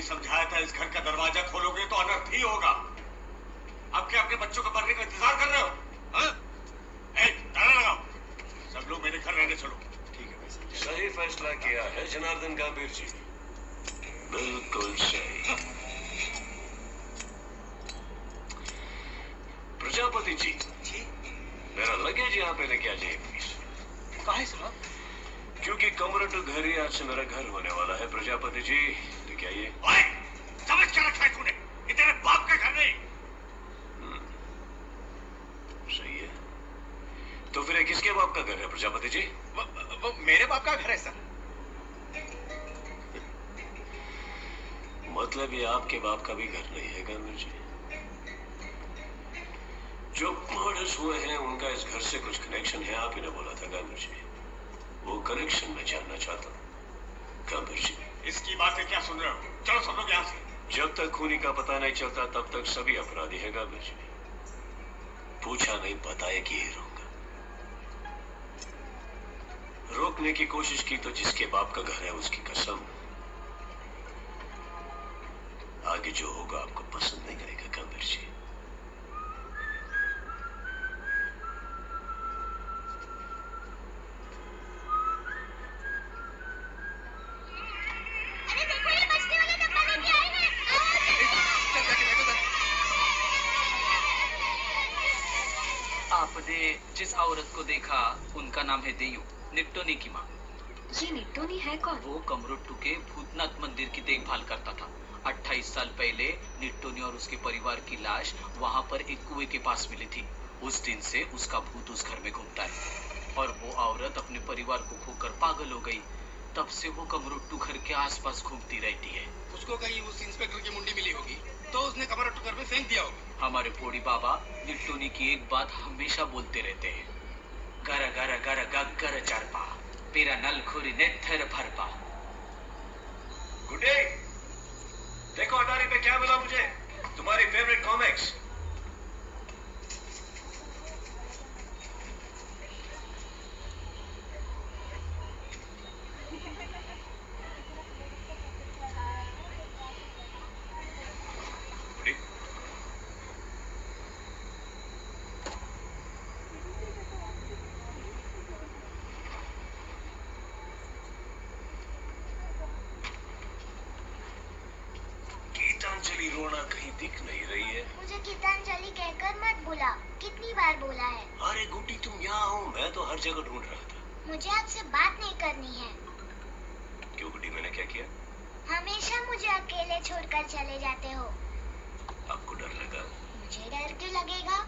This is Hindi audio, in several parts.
समझाया था इस घर का दरवाजा खोलोगे तो अनर्थ ही होगा। अब क्या अपने बच्चों को मरने का इंतजार कर रहे हो? हाँ? ताला लगाओ, सब लोग मेरे घर रहने चलो। ठीक है भाई। सही फैसला किया है जनार्दन गंभीर जी, बिल्कुल सही। प्रजापति जी, मेरा लगेज यहाँ पे लेके आ जाइए प्लीज। काहे साहब? क्योंकि कमरा टू घर ही आज से मेरा घर होने वाला है। प्रजापति जी लेके आइए। समझ क्या रखा है तूने? ये तेरे बाप का घर नहीं। सही है, तो फिर किसके बाप का घर है प्रजापति जी? वो मेरे बाप का घर है सर। मतलब ये आपके बाप का भी घर नहीं है गंभीर जी? जो मर्डर्स हुए हैं उनका इस घर से कुछ कनेक्शन है, आप ही ने बोला था गंभीर जी। वो कनेक्शन मैं जानना चाहता हूँ गंभीर जी। इसकी बातें क्या सुन रहे हो? चलो सब लोग यहाँ से। जब तक खूनी का पता नहीं चलता तब तक सभी अपराधी हैं गंभीर जी। पूछा नहीं बताया कि ही रहूंगा। रोकने की कोशिश की तो जिसके बाप का घर है उसकी कसम, आगे जो होगा आपको पसंद नहीं करेगा गंभीर जी। आपने जिस औरत को देखा उनका नाम है देयू, निट्टोनी की माँ। ये निट्टोनी है कौन? वो कमरोट्टू के भूतनाथ मंदिर की देखभाल करता था। 28 साल पहले निट्टोनी और उसके परिवार की लाश वहाँ पर एक कुएं के पास मिली थी। उस दिन से उसका भूत उस घर में घूमता है और वो औरत अपने परिवार को खोकर पागल हो गई। तब से वो कमरोट्टू घर के आसपास घूमती रहती है। उसको कहीं उस इंस्पेक्टर की मुंडी मिली होगी तो उसने कमरोट्टू घर में फेंक दिया होगा। हमारे पोड़ी बाबा निट्टोनी की एक बात हमेशा बोलते रहते हैं, गर गर गर गगर चरपा पेरा नल खुरी नेत्थर भरपा। गुड डे, देखो अटारी पे क्या मिला मुझे, तुम्हारी फेवरेट कॉमिक्स। गीतांजलि रोना कहीं दिख नहीं रही है। मुझे गीतांजलि कहकर मत बुला, कितनी बार बोला है। अरे गुड्डी तुम यहाँ हो, मैं तो हर जगह ढूंढ रहा था। मुझे आपसे बात नहीं करनी है। क्यों गुड्डी, मैंने क्या किया? हमेशा मुझे अकेले छोड़कर चले जाते हो। आपको डर लगा? मुझे डर क्यों लगेगा?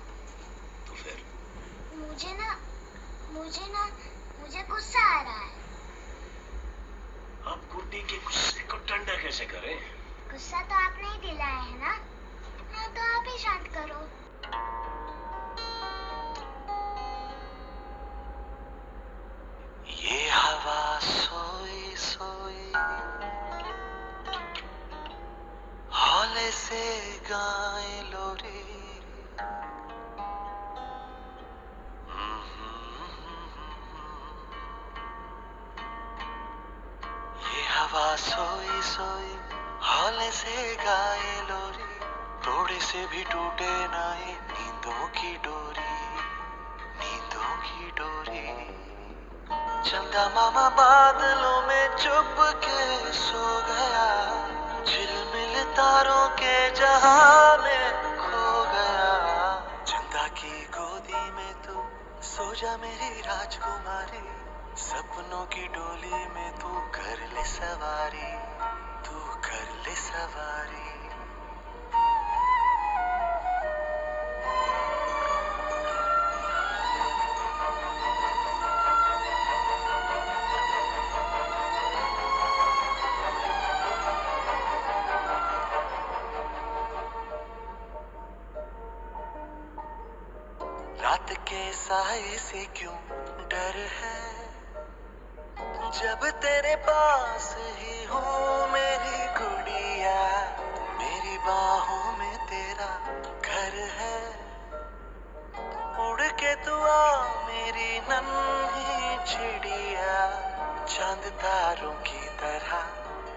तो फिर? मुझे गुस्सा आ रहा है। आप गुड्डी के गुस्से को ठंडा कैसे करें? गुस्सा तो आपने ही दिलाया है ना? हाँ तो आप ही शांत करो। ये हवा सोई सोई हौले से गाए लोरी। ये हवा सोई सोई हौले से गाए लोरी, तोड़े से भी टूटे ना ये नींदों की डोरी, नींदों की डोरी। चंदा मामा बादलों में चुप के सो गया, झिलमिल तारों के जहां में खो गया। चंदा की गोदी में तू सो जा मेरी राजकुमारी, सपनों की डोली में तू कर ले सवारी, तू कर ले सवारी। रात के साए से क्यों डर है, जब तेरे पास ही हूँ मेरी गुड़िया। मेरी बाहों में तेरा घर है, उड़ के तू आ मेरी नन्ही चिड़िया। चांद तारों की तरह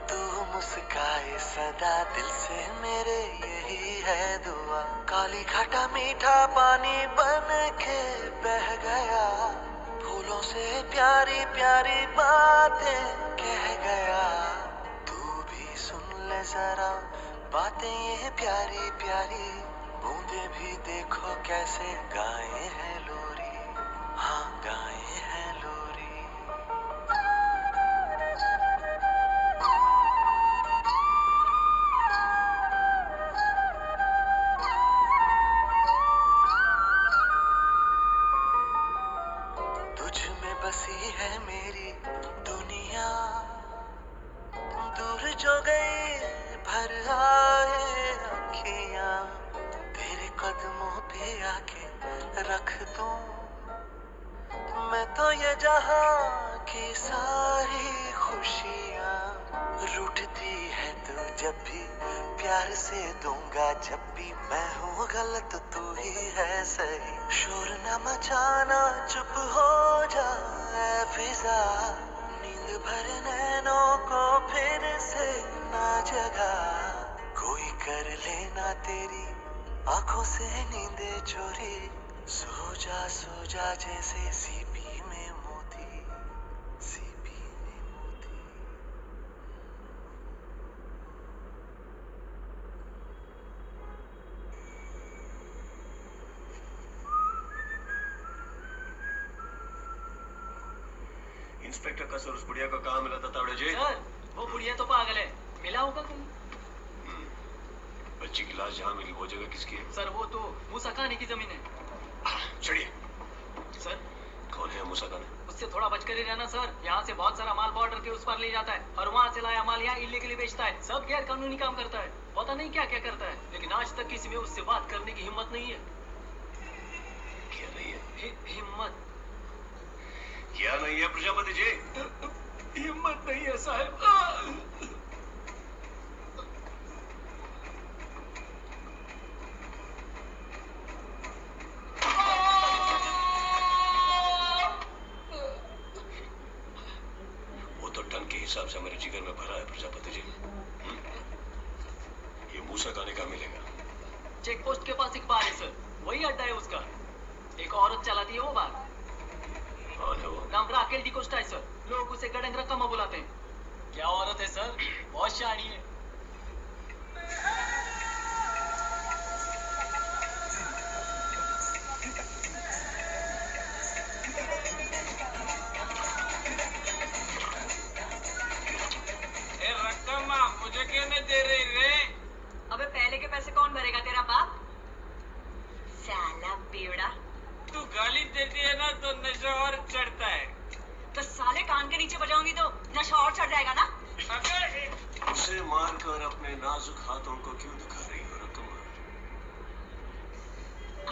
तू मुस्काए सदा दिल से मेरे, यही है दुआ। काली खटा मीठा पानी बन के बह गया, फूलों से प्यारी प्यारी बातें कह गया। तू भी सुन ले जरा बातें ये प्यारी प्यारी, बूंदे भी देखो कैसे गाए हैं लोरी, हाँ गाए हैं लोरी। तुझ में बसी है मेरी दुनिया, दूर जो गई भर आए अखियां, तेरे कदमों पे आके रख दूं मैं तो ये जहां की सारी खुशियां। रूठती है तू जब भी प्यार से दूंगा, जब भी मैं हूँ गलत तू ही है सही। शोर न मचाना चुप हो जाए फिजा, नींद भरे नैनों को फिर से ना जगा। कोई कर लेना तेरी आंखों से नींदे चोरी, सो जा जैसे सीपी में मोती, सीपी में मोती। इंस्पेक्टर का सर उस बुढ़िया को कहाँ मिला था तावड़े जी? सर वो बुढ़िया तो पागल है, मिला होगा कहीं। बच्ची की लाश जहाँ मिली वो जगह किसकी है? सर वो तो मूसा खाने की जमीन है। चढ़िए। सर कौन है मूसा खान? उससे थोड़ा बचकर ही रहना सर, यहाँ से बहुत सारा माल बॉर्डर के उस पार ले जाता है और वहाँ से लाया माल यहाँ इल्लीगली बेचता है। सब गैर कानूनी काम करता है, पता नहीं क्या क्या करता है, लेकिन आज तक किसी में उससे बात करने की हिम्मत नहीं है। क्या नहीं है? हिम्मत क्या नहीं है प्रजापति जी? हिम्मत नहीं है साहब। वो तो टन के हिसाब से मेरे जिगर में भरा है प्रजापति जी। ये मूसा खाने का मिलेगा? चेक पोस्ट के पास एक बार है सर, वही अड्डा है उसका। एक औरत चलाती है वो बार। कौन है वो? नाम राकेल डिकोस्टा है सर, लोग उसे गडंग रकमा बुलाते हैं। क्या औरत है सर, बहुत शानी है। रकमा मुझे क्यों नहीं दे रही रे? अबे पहले के पैसे कौन भरेगा, तेरा बाप? साला बेवड़ा। तू गाली देती है ना तो नशा और चढ़ता है। तो साले कान के नीचे बजाऊंगी तो नशा और चढ़ जाएगा ना। अगर उसे मारकर अपने नाजुक हाथों को क्यों दिखा रही हो रकमा?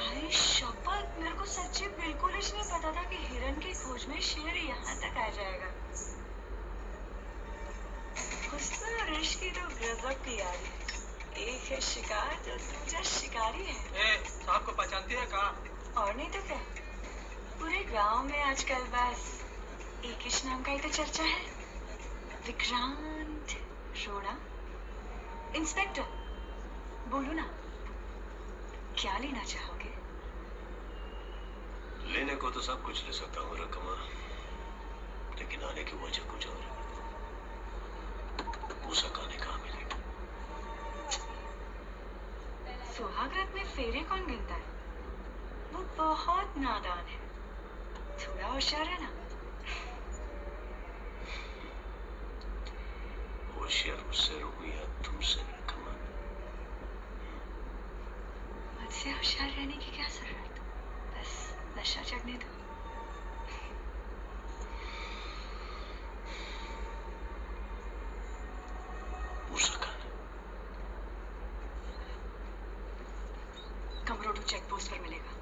अरे शपथ, मेरे को सच्ची बिल्कुल ही नहीं पता था कि हिरन की खोज में शेर यहाँ तक आ जाएगा। हुस्न और इश्क की तो गजब की यारी है। एक है शिकार तो दूसरा शिकारी है। साहब को पहचानती है कहाँ? और नहीं तो क्या, पूरे गांव में आजकल बस एक ही नाम का ही तो चर्चा है, विक्रांत रोड़ा। इंस्पेक्टर बोलो ना, क्या लेना चाहोगे? लेने को तो सब कुछ ले सकता हूँ रकमा, लेकिन आने की वजह कुछ और है। मूसा खाने कहाँ मिलेगा? सुहागरात में फेरे कौन गिनता है? वो बहुत नादान है, थोड़ा होशियार है ना। होशियार मुझसे रहूं या तुमसे रकमा? मुझसे होशियार रहने की क्या जरूरत, बस नशा चढ़ने दो। मूसा खान कमरोडू चेक पोस्ट पर मिलेगा,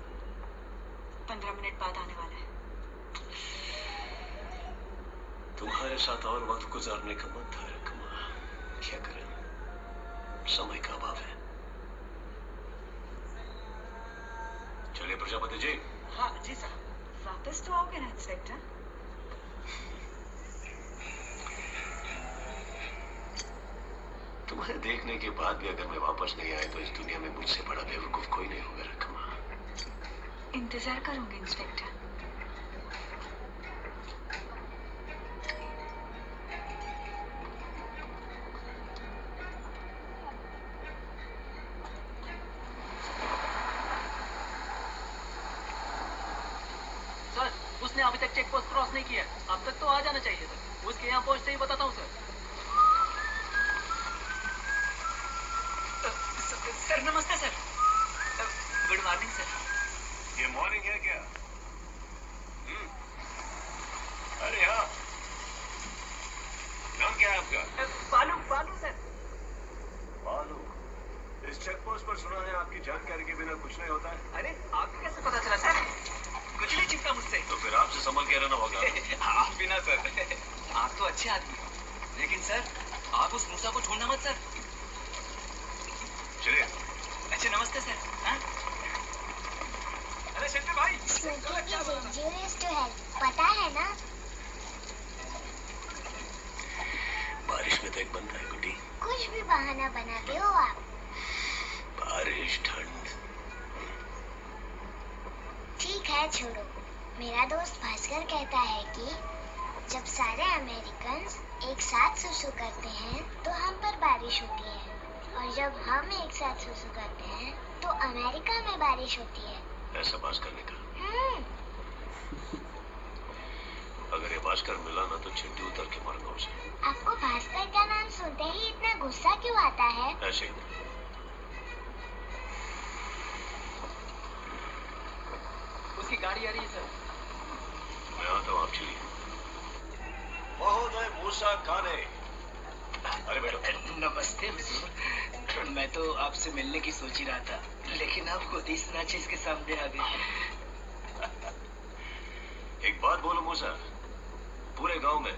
15 मिनट बाद आने वाला है। तुम्हारे साथ और वक्त गुजारने का मन था रकमा, क्या करें, समय का अभाव है। चलिए प्रजापति जी। हाँ जी साहब। वापस तो आओगे ना इंस्पेक्टर? तुम्हें देखने के बाद भी अगर मैं वापस नहीं आया तो इस दुनिया में मुझसे बड़ा बेवकूफ कोई नहीं होगा रकमा। इंतजार करूंगी इंस्पेक्टर। सर, उसने अभी तक चेक पोस्ट क्रॉस नहीं किया। अब तक तो आ जाना चाहिए सर। उसके यहाँ पहुंचते ही बताता हूँ सर। सर नमस्ते सर। Good morning sir. ये मॉर्निंग है क्या? अरे हाँ, नाम क्या है आपका? बालू, बालू सर। बालू। इस चेक पोस्ट पर सुना है आपकी जानकारी के बिना कुछ नहीं होता है। अरे आपको कैसे पता चला सर? कुछ नहीं छिपता मुझसे। तो फिर आपसे संभल के रहना होगा। आप भी ना सर। आप तो अच्छे आदमी हो। लेकिन सर, आप उस मूसा को छोड़ना मत सर। चलिए। अच्छा नमस्ते सर। हाँ? अरे शंकर भाई। पता है ना? बारिश में तो एक बनता है गुड्डी। कुछ भी बहाना बनाते हो आप। बारिश, ठंड। ठीक है छोड़ो। मेरा दोस्त भास्कर कहता है कि जब सारे अमेरिकन्स एक साथ सुसु करते हैं तो हम पर बारिश होती है, और जब हम एक साथ सुसु करते हैं तो अमेरिका में बारिश होती है। ऐसा भास्कर ने कहा। अगर ये भास्कर मिला ना तो चिट्ठी उतर के मरना उसे। आपको भास्कर का नाम सुनते ही इतना गुस्सा क्यों आता है? ऐसे ही। उसकी गाड़ी आ रही है सर। मैं आता हूँ, आप चलिए। महोदय मूसा काने। अरे बैठो। नमस्ते हुजूर। मैं तो आपसे मिलने की सोच ही रहा था, लेकिन आप खुद ही इस नाचीज के सामने आ गए। एक बात बोलो मूसा, पूरे गांव में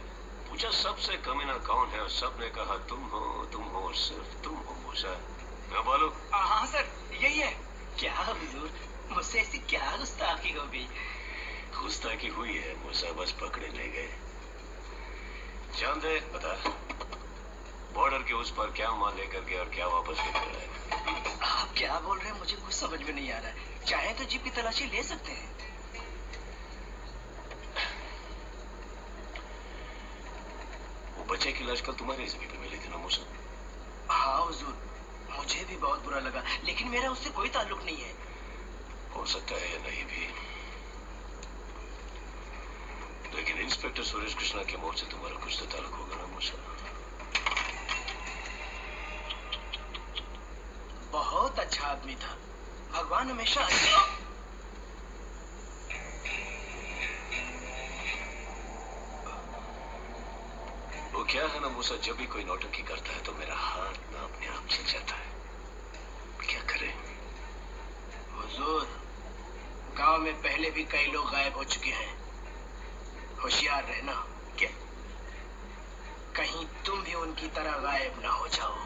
पूछा सबसे कमीना कौन है और सबने कहा तुम हो, सिर्फ तुम हो मूसा। मैं बोलूं? हाँ सर, यही है। क्या हुजूर, मुझसे ऐसी क्या गुस्ताखी हो गई? गुस्ताखी हुई है मूसा, बस पकड़े नहीं गए। जान दे, बता बॉर्डर के उस पर क्या माल लेकर गया और क्या वापस लेकर आया? आप क्या बोल रहे हैं, मुझे कुछ समझ में नहीं आ रहा है। चाहे तो जीप की तलाशी ले सकते हैं। वो बच्चे की लाश कल तुम्हारे जमीन पे मिली थी ना मूसा? हाँ हुजूर, मुझे भी बहुत बुरा लगा, लेकिन मेरा उससे कोई ताल्लुक नहीं है। हो सकता है या नहीं भी, लेकिन इंस्पेक्टर सुरेश कृष्णा की मौत से तुम्हारा कुछ तो ताल्लुक होगा ना मूसा? बहुत अच्छा आदमी था, भगवान हमेशा। वो क्या है ना मूसा, जब भी कोई नौटंकी करता है तो मेरा हाथ ना अपने आप चल जाता है। क्या करें? हुजूर, गांव में पहले भी कई लोग गायब हो चुके हैं। होशियार रहना, क्या कहीं तुम भी उनकी तरह गायब ना हो जाओ।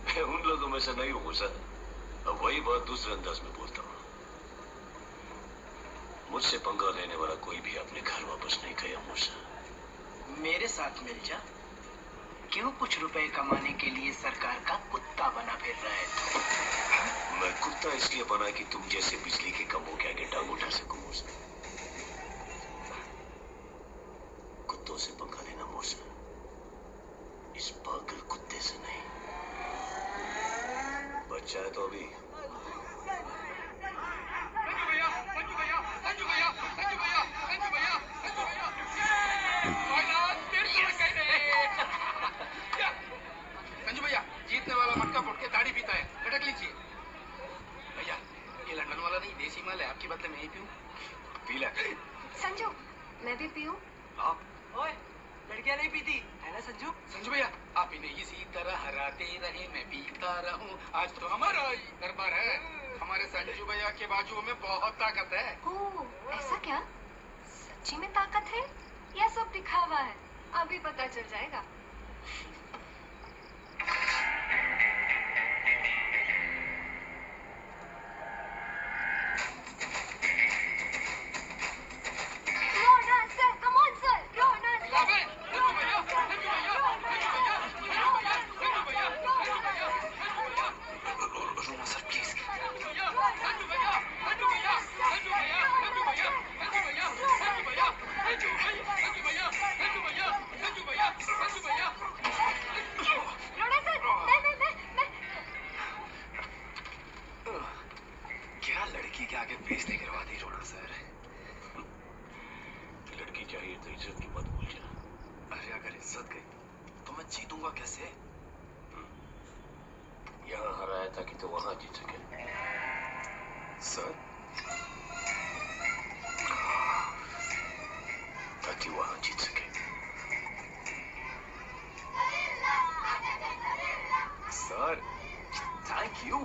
मैं उन लोगों में से नहीं हूं मूसा। अब वही बात दूसरे अंदाज में बोलता हूँ। मुझसे पंगा लेने वाला कोई भी अपने घर वापस नहीं गया मूसा। मेरे साथ मिल जा। क्यों कुछ रुपए कमाने के लिए सरकार का कुत्ता बना फिर रहा है? मैं कुत्ता इसलिए बना कि तुम जैसे बिजली के खंभों के आगे टांग उठा सकूं मूसा। कुत्तों से पंगा लेना मूसा, इस पागल कुत्ते से नहीं। बच्चा है तो अभी। संजू भैया, जीतने वाला मटका फोड़ के दाढ़ी पीता है, लटक लीजिए। भैया, ये लंदन वाला नहीं, देसी माल है, आपकी बदले में ही पीऊं? पी ले। संजू, मैं भी पीऊं? ओए, लड़कियां नहीं पीती है ना संजू? संजू भैया, आप इन्हें इसी तरह हराते रहे, मैं पीता रहूं। आज तो हमारा ही दरबार है। हमारे संजू भैया के बाजुओं में बहुत ताकत है। ओह, ऐसा क्या? सच्ची में ताकत है या सब दिखावा है? अभी पता चल जाएगा। Ronan, sir, come on, sir. Ronan, sir. Sanju भैया, संजू भैया, तो इज्जत की मत भूल जा। अरे अगर इज्जत गई तो मैं जीतूंगा कैसे? यहाँ हराया था कि तो वहां जीत सके। सर ताकि वहां जीत सके। Sir thank you.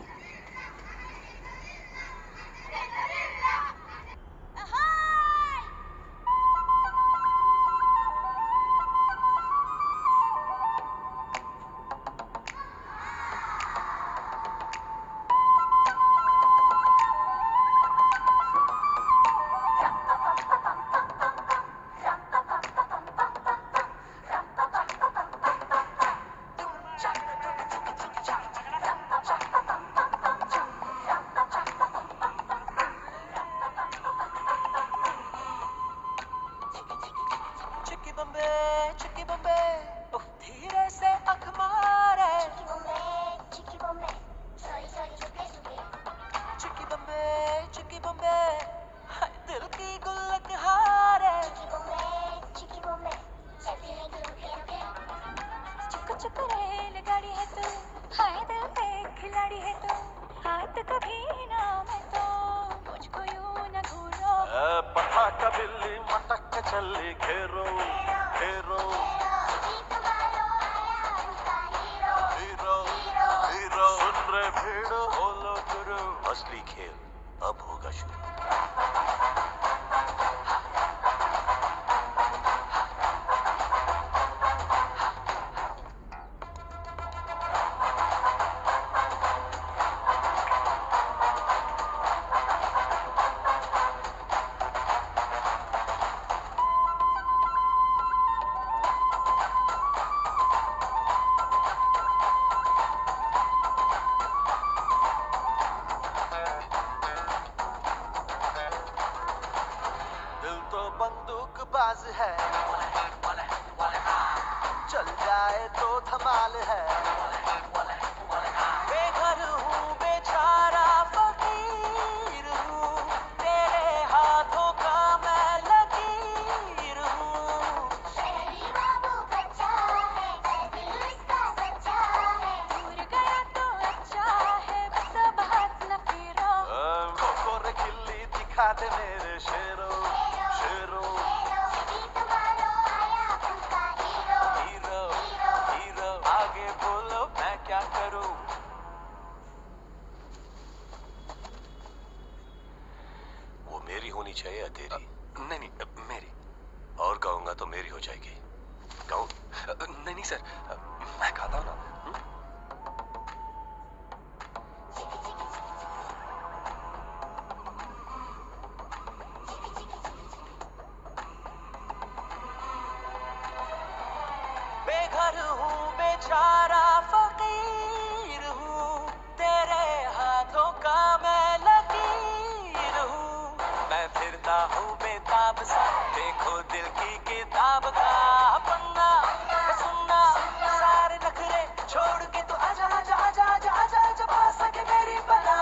Chikki Bombay उफ, धीरे से अख मारे चिक्की बम्बे हाय दिल की गुल्लक हारे चुक रेलगाड़ी है तू, हाय दिल पे खिलाड़ी है तू, हाथ कभी ना मैं तो मुझको यूं न घूरो। पटाखा बिल्ली मटक के चली घेरो घेरो हीरो हीरो सुन रे भीड़ बोलो गुरु असली खेल अब होगा शुरू। दिल तो बंदूक बाज है चल जाए तो धमाल है बेघर हूँ बेचारा फकीर हूँ तेरे हाथों का मैं लकीर हूँ दूर गया तो अच्छा है, बस अब हाथ न फेरो। कोरे खिल्ली दिखा दे मेरे शेरो शेरो हीरो हीरो आगे बोलो मैं क्या करूं वो मेरी होनी चाहिए या तेरी? नहीं नहीं मेरी। और कहूंगा तो मेरी हो जाएगी। कहूं? नहीं नहीं सर मैं खाता हूँ ना। बेघर हूँ बेचारा फकीर हूँ तेरे हाथों का मैं लकीर हूँ मैं फिरता हूँ बेताब सा देखो दिल की किताब का पन्ना सुनना सारे नखरे छोड़ के तो आजा आजा आजा आजा आजा आजा पास आके मेरी बना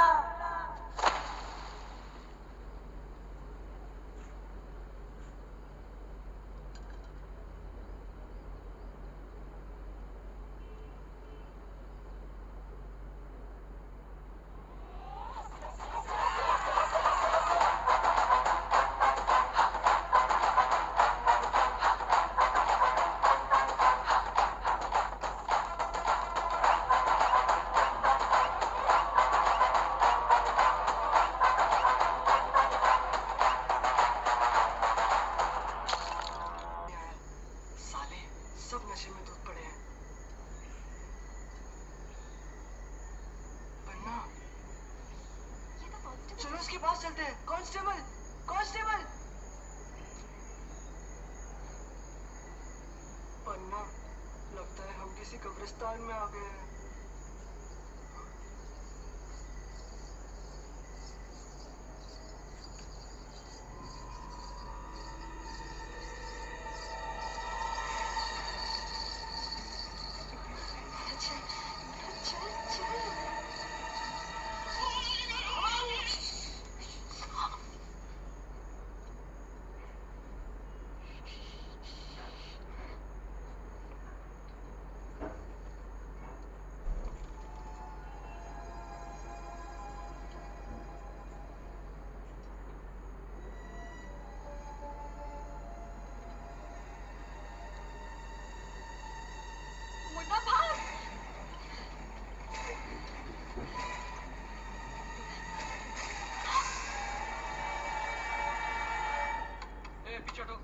साले सब नशे में धुत पड़े हैं। पन्ना चलो उसके पास चलते हैं। कांस्टेबल कांस्टेबल पन्ना लगता है हम किसी कब्रिस्तान में आ गए हैं।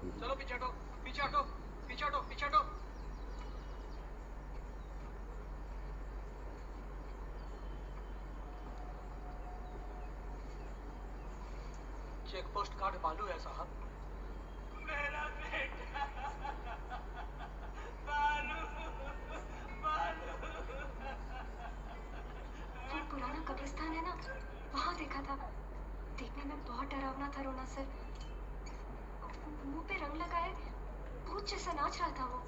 चलो पीछे हटो, पीछे हटो, पीछे हटो, पीछे हटो। चेक पोस्ट कार्ड बालू है साहब। मेरा बेटा बालू, बालू। वो पुराना कब्रिस्तान है ना, वहाँ देखा था। देखने में बहुत डरावना था रोना सर। मुंह पे रंग लगाए भूत जैसा नाच रहा था वो।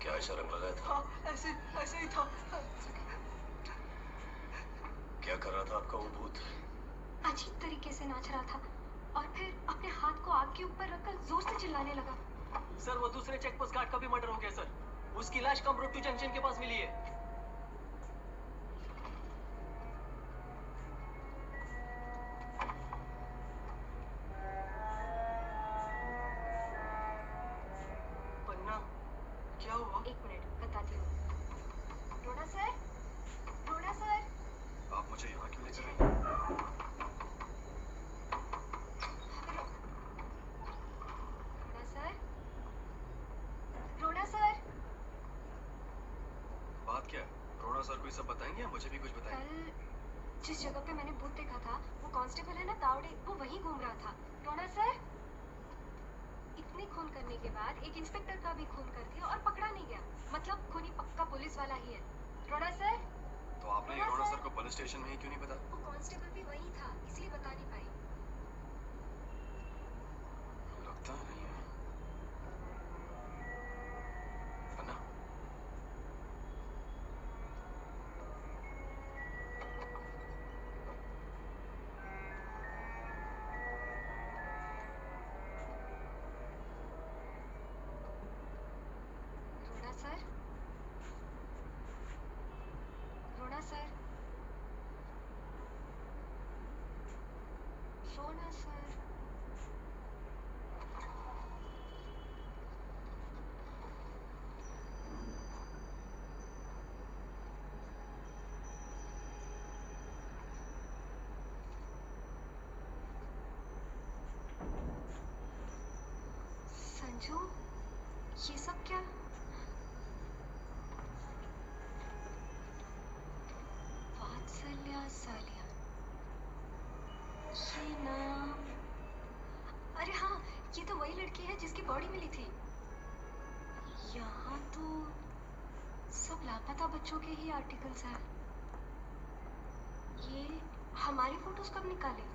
क्या ऐसा रंग लगाया था? हाँ, ऐसे ऐसे ही था। क्या कर रहा था आपका वो भूत? अजीब तरीके से नाच रहा था और फिर अपने हाथ को आग के ऊपर रखकर जोर से चिल्लाने लगा। सर वो दूसरे चेक पोस्ट गार्ड का भी मर्डर हो गया सर। उसकी लाश कमरोटू जंक्शन के पास मिली है। पन्ना, क्या हुआ? एक मिनट बताती हूँ। रोना सर, रोना सर। आप मुझे यहाँ क्यों लेकर आए? रोना सर, रोना सर। बात क्या है? रोना सर को ये सब बताएंगे या मुझे भी कुछ बताएंगे? कल जिस जगह पे मैंने भूत देखा था, वो कांस्टेबल है ना तावड़े, वो वहीं घूम रहा था। रोना सर, इतने खून करने के बाद एक इंस्पेक्टर का भी खून कर दिया और पकड़ा नहीं गया। मतलब खूनी पक्का पुलिस वाला ही है। रोना सर। तो आपने ये रोना सर को पुलिस स्टेशन में ही क्यों नहीं बताया? वो कांस्टेबल भी वहीं था, इसलिए बता नहीं पाई। लगता नहीं है। पन्ना, रोना सर, रोना सर, रोना सर। संजू, ये सब क्या? वात्सल्या सालिया, ये नाम। अरे हाँ, ये तो वही लड़की है जिसकी बॉडी मिली थी। यहाँ तो सब लापता बच्चों के ही आर्टिकल्स हैं। ये हमारी फोटोज कब निकाले?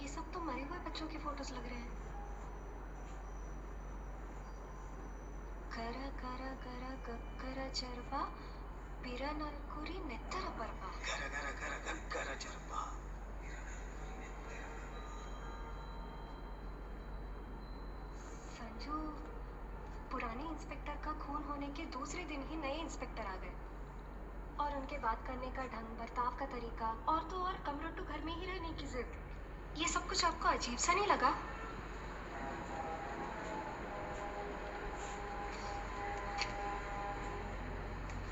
ये सब तो मरे हुए बच्चों के फोटोज लग रहे हैं। करा करा करा गक्करा चरवा पिरा नलकुरी नेत्तर परवा। करा करा करा गक्करा चरवा। संजू, पुराने इंस्पेक्टर का खून होने के दूसरे दिन ही नए इंस्पेक्टर आ गए और उनके बात करने का ढंग, बर्ताव का तरीका और तो और कमरोटू घर में ही रहने की जिद। ये सब कुछ आपको अजीब सा नहीं लगा?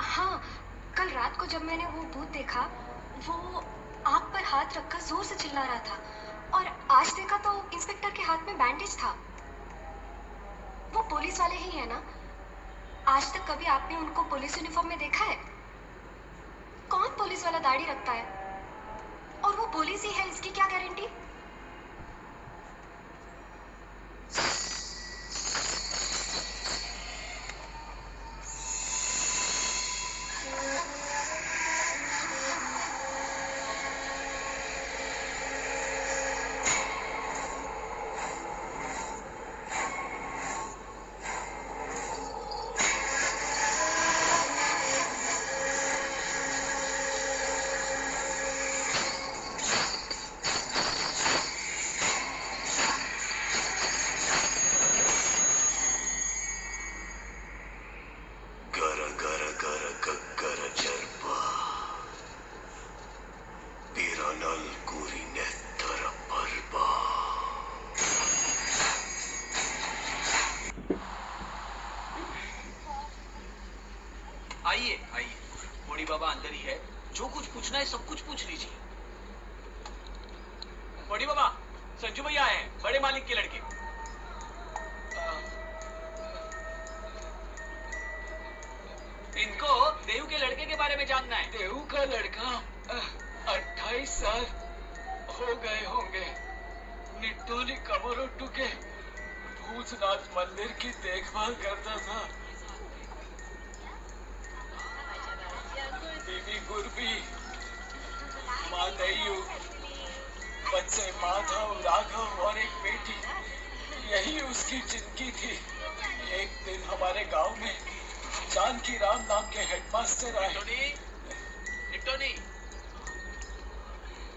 हाँ, कल रात को जब मैंने वो भूत देखा, वो आग पर हाथ रखकर जोर से चिल्ला रहा था और आज देखा तो इंस्पेक्टर के हाथ में बैंडेज था। वो पुलिस वाले ही है ना? आज तक कभी आपने उनको पुलिस यूनिफॉर्म में देखा है? कौन पुलिस वाला दाढ़ी रखता है? और वो पुलिस ही है, इसकी क्या गारंटी? जो कुछ पूछना है सब कुछ पूछ लीजिए। बड़ी बाबा, संजू भैया आए हैं, बड़े मालिक के लड़के। इनको देव के लड़के के बारे में जानना है। देव का लड़का 28 साल हो गए होंगे। निट्टोली कमरोट्टू के भूतनाथ मंदिर की देखभाल करता था। बीबी गुरबी, माँ दयू, बच्चे माधव, राघव और एक बेटी, यही उसकी जिंदगी थी। एक दिन हमारे गांव में जानकी राम नाम के हेडमास्टर आए।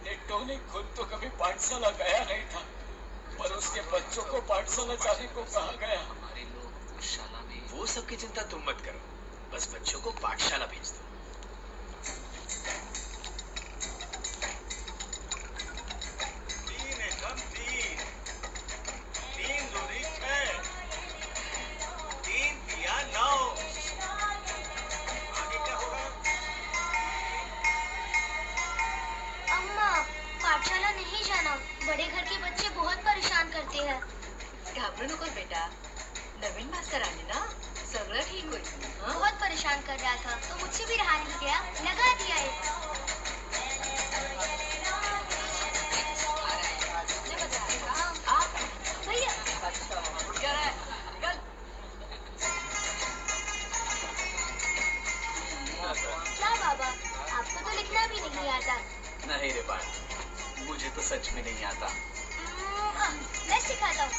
निट्टोनी खुद तो कभी पाठशाला गया नहीं था, पर उसके बच्चों को पाठशाला जाने को कहा गया। हमारे लोग पाठशाला में। वो सब की चिंता तुम मत करो, बस बच्चों को पाठशाला भेज दो। पाठशाला नहीं जाना, बड़े घर के बच्चे बहुत परेशान करते हैं। घाबरू नको बेटा, नवीन मास्टर आले ना, सगळं ठीक होईल। बहुत परेशान कर रहा था तो मुझसे भी रहा नहीं गया, लगा दिया है। भैया क्या रहा है? क्या बाबा, आपको तो लिखना भी नहीं आता। नहीं रे बात, मुझे तो सच में नहीं आता। मैं सिखाता हूँ।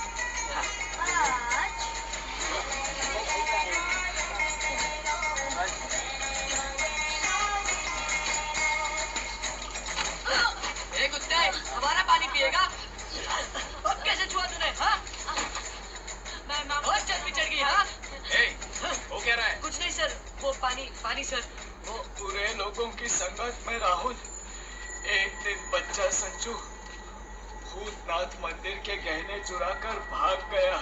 आज कुत्ते, हमारा पानी पिएगा? अब कैसे छुआ तूने? हाँ? मैं बहुत चर्बी चढ़ गई। हाँ? वो क्या रहा है? कुछ नहीं सर, वो पानी सर। वो बुरे लोगों की संगत में राहुल, एक दिन बच्चा संजू भूतनाथ मंदिर के गहने चुराकर भाग गया।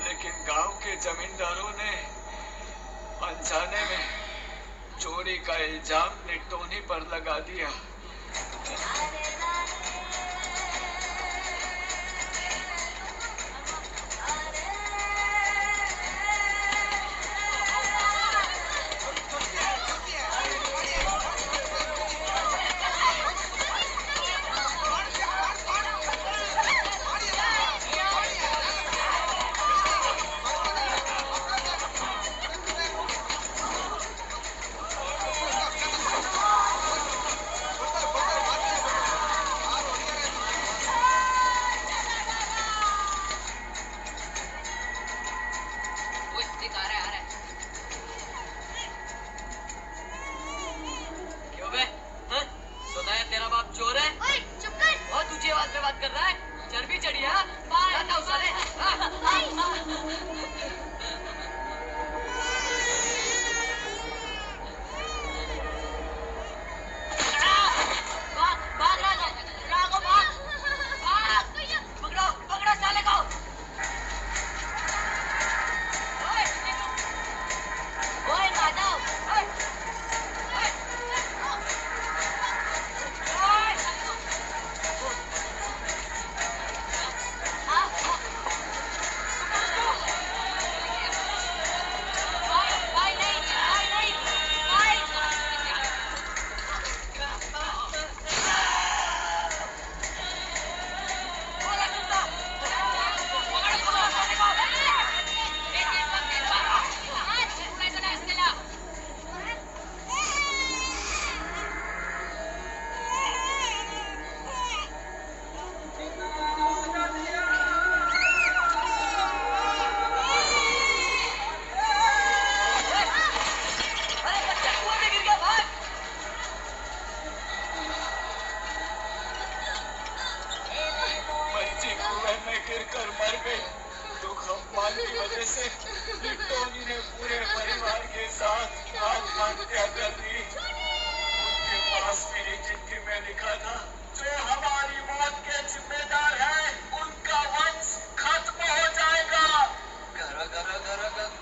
लेकिन गांव के जमींदारों ने अनजाने में चोरी का इल्जाम निट्टोनी पर लगा दिया।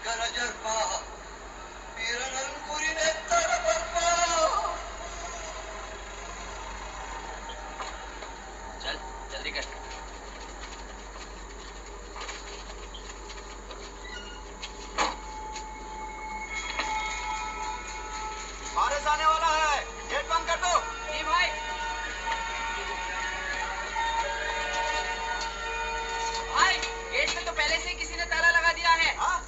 गरजर पहा, वीरनंकुरीने आने वाला है, गेट बंद कर दो। जी भाई। भाई गेट में तो पहले से ही किसी ने ताला लगा दिया है। हाँ?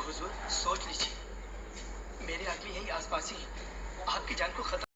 हुजूर सोच लीजिए, मेरे आदमी यही आसपास ही आपकी जान को खतरा